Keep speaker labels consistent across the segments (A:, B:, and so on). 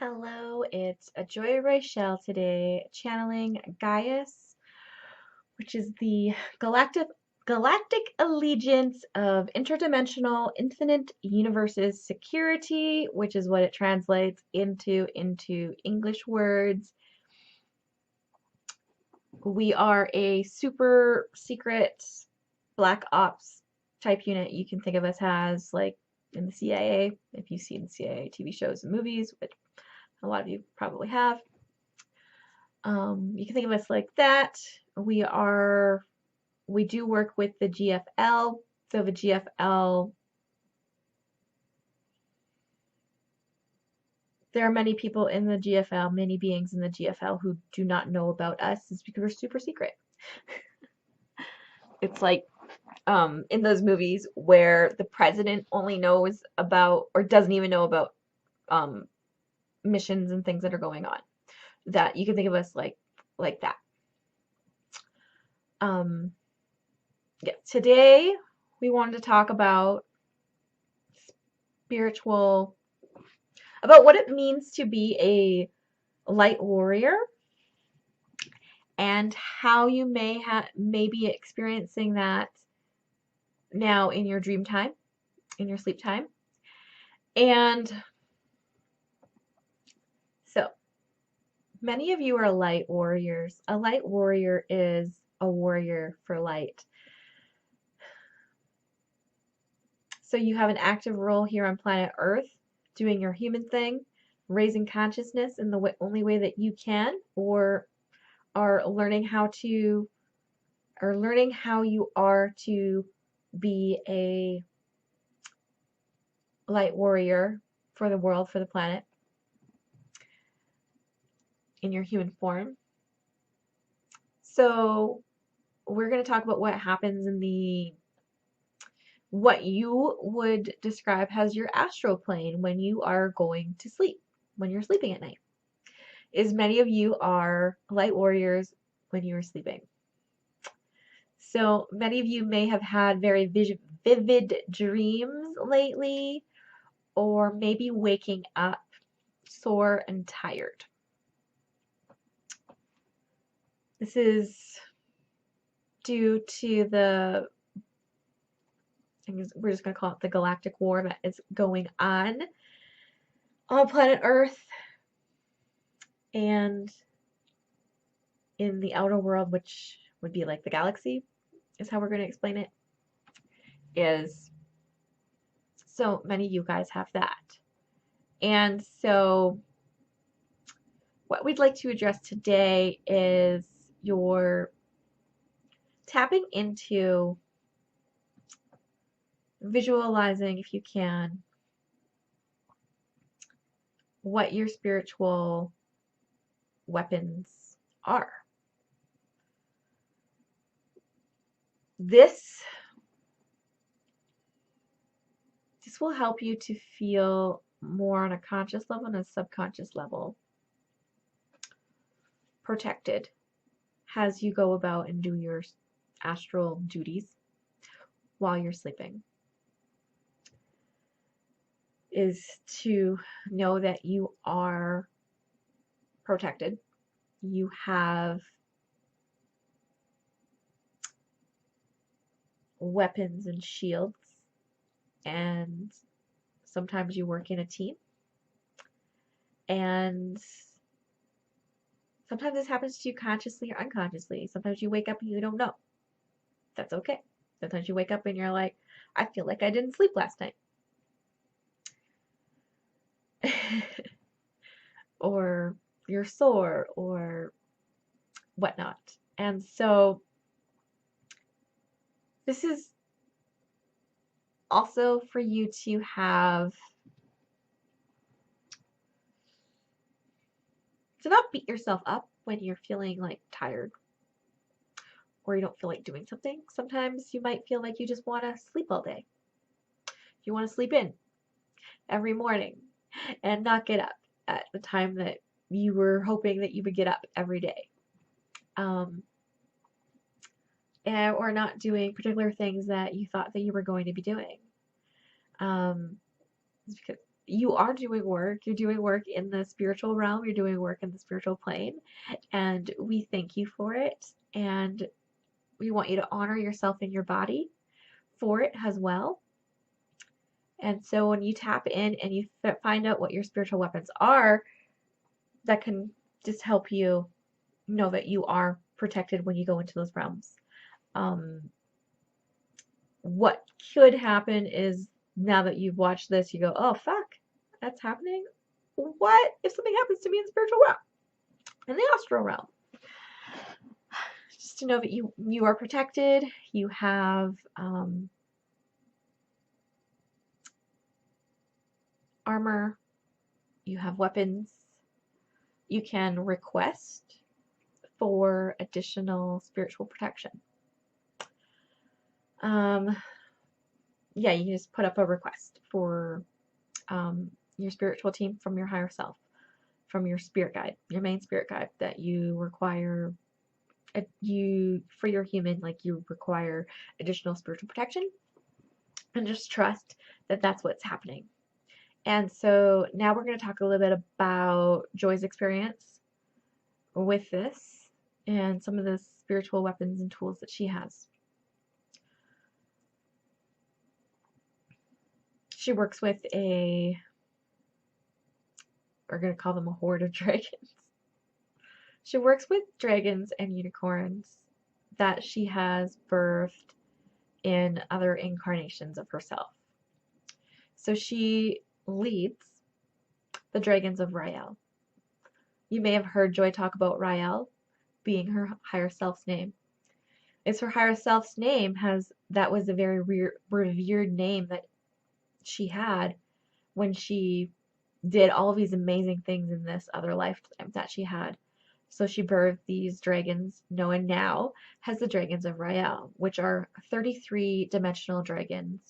A: Hello, it's a Joy Rochelle today, channeling Gaius, which is the galactic allegiance of interdimensional infinite universes security, which is what it translates into English words. We are a super secret black ops type unit. You can think of us as like in the CIA, if you've seen CIA TV shows and movies, which a lot of you probably have. You can think of us like that. We do work with the GFL. So the GFL, there are many people in the GFL, many beings in the GFL who do not know about us. It's because we're super secret. It's like in those movies where the president only knows about or doesn't even know about um, missions and things that are going on. That you can think of us like that. Yeah, today we wanted to talk about what it means to be a light warrior and how you may be experiencing that now in your dream time, in your sleep time. And so many of you are light warriors. A light warrior is a warrior for light. So you have an active role here on planet Earth, doing your human thing, raising consciousness in the only way that you can, or are learning how you are to be a light warrior for the world, for the planet, in your human form. So we're going to talk about what happens in what you would describe as your astral plane when you are going to sleep, when you're sleeping at night. Is many of you are light warriors when you are sleeping. So many of you may have had very vivid dreams lately, or maybe waking up sore and tired. This is due to we're just going to call it the galactic war that is going on planet Earth and in the outer world, which would be like the galaxy, is how we're going to explain it. Is so many of you guys have that. And so what we'd like to address today is your tapping into visualizing, if you can, what your spiritual weapons are. This will help you to feel more on a conscious level and a subconscious level protected as you go about and do your astral duties while you're sleeping. Is to know that you are protected. You have weapons and shields, and sometimes you work in a team, and sometimes this happens to you consciously or unconsciously. Sometimes you wake up and you don't know. That's okay. Sometimes you wake up and you're like, I feel like I didn't sleep last night. Or you're sore or whatnot. And so this is also for you to not beat yourself up when you're feeling like tired or you don't feel like doing something. Sometimes you might feel like you just want to sleep all day. You want to sleep in every morning and not get up at the time that you were hoping that you would get up every day. Or not doing particular things that you thought that you were going to be doing. It's because you are doing work. You're doing work in the spiritual realm. You're doing work in the spiritual plane. And we thank you for it. And we want you to honor yourself in your body for it as well. And so when you tap in and you find out what your spiritual weapons are, that can just help you know that you are protected when you go into those realms. What could happen is now that you've watched this, you go, oh, fuck, that's happening? What if something happens to me in the spiritual realm, in the astral realm? Just to know that you are protected. You have armor. You have weapons. You can request for additional spiritual protection. Yeah, you can just put up a request for your spiritual team from your higher self, from your spirit guide, your main spirit guide, that you require for your human, like you require additional spiritual protection, and just trust that that's what's happening. And so now we're going to talk a little bit about Joy's experience with this and some of the spiritual weapons and tools that she has. She works with we're going to call them a horde of dragons. She works with dragons and unicorns that she has birthed in other incarnations of herself. So she leads the dragons of Rael. You may have heard Joy talk about Rael being her higher self's name. It's her higher self's name that was a very revered name that she had when she did all of these amazing things in this other lifetime that she had. So she birthed these dragons, known now as the dragons of Rael, which are 33-dimensional dragons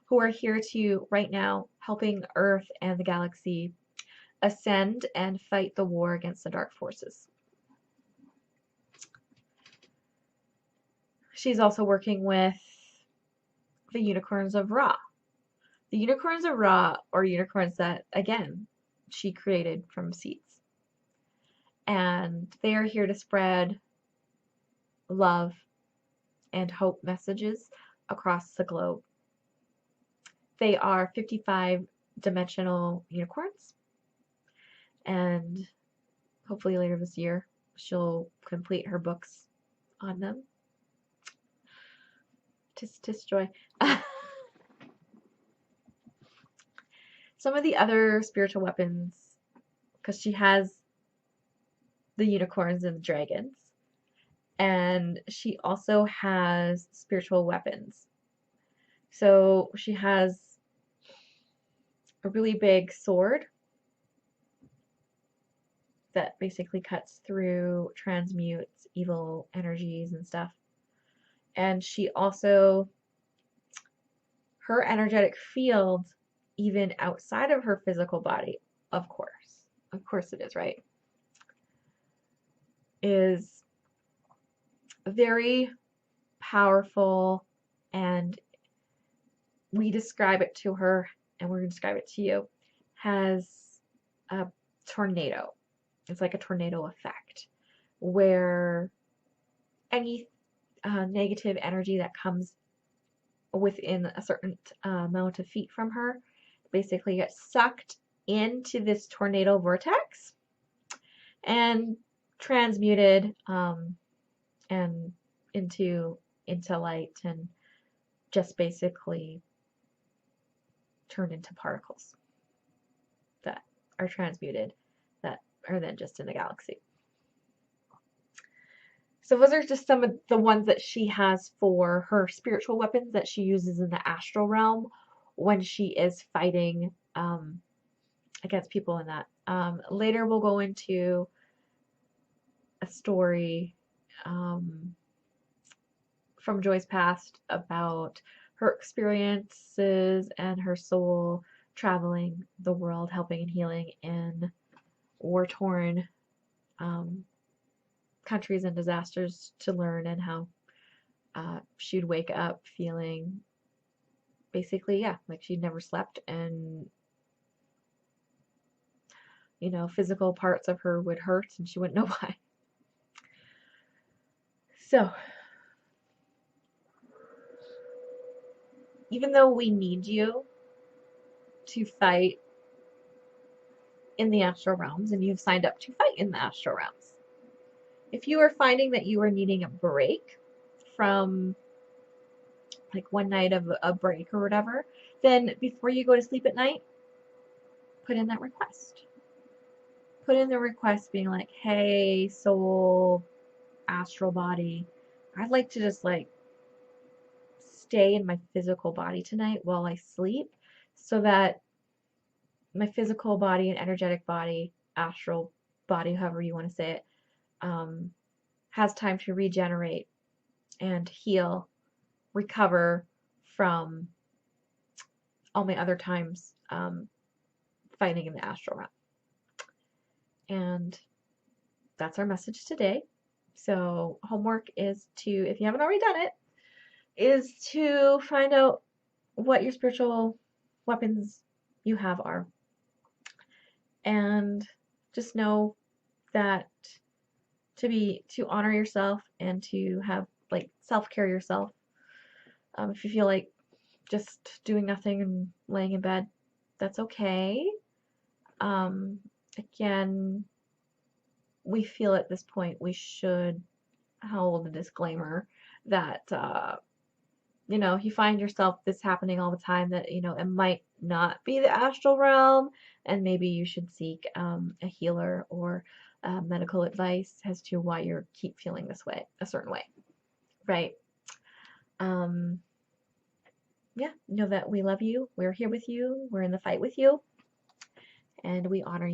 A: who are here to, right now, helping Earth and the galaxy ascend and fight the war against the dark forces. She's also working with the unicorns of Ra. The unicorns of Ra are unicorns that, again, she created from seeds. And they are here to spread love and hope messages across the globe. They are 55-dimensional unicorns. And hopefully later this year, she'll complete her books on them. Tis Joy. Some of the other spiritual weapons, because she has the unicorns and the dragons, and she also has spiritual weapons. So she has a really big sword that basically cuts through, transmutes evil energies and stuff. And she also, her energetic field, even outside of her physical body, of course it is, right, is very powerful, and we describe it to her, and we're going to describe it to you, has a tornado. It's like a tornado effect, where any negative energy that comes within a certain amount of feet from her basically gets sucked into this tornado vortex and transmuted and into light, and just basically turned into particles that are transmuted, that are then just in the galaxy. So those are just some of the ones that she has for her spiritual weapons that she uses in the astral realm when she is fighting against people in that. Later we'll go into a story from Joy's past about her experiences and her soul traveling the world, helping and healing in war-torn countries and disasters, to learn, and how she'd wake up feeling basically, yeah, like she'd never slept, and you know, physical parts of her would hurt and she wouldn't know why. So, even though we need you to fight in the astral realms and you've signed up to fight in the astral realms, if you are finding that you are needing a break from like one night of a break or whatever, then before you go to sleep at night, put in that request. Put in the request being like, hey, soul, astral body, I'd like to just like stay in my physical body tonight while I sleep so that my physical body and energetic body, astral body, however you want to say it, has time to regenerate and heal, recover from all my other times fighting in the astral realm. And that's our message today. So homework is to, if you haven't already done it, is to find out what your spiritual weapons you have are. And just know that to honor yourself and to have like self-care yourself. If you feel like just doing nothing and laying in bed, that's okay. Again, we feel at this point we should hold a disclaimer that you know, if you find yourself this happening all the time, that, you know, it might not be the astral realm, and maybe you should seek a healer or medical advice as to why you keep feeling this way, a certain way, right? Yeah, know that we love you. We're here with you. We're in the fight with you, and we honor you.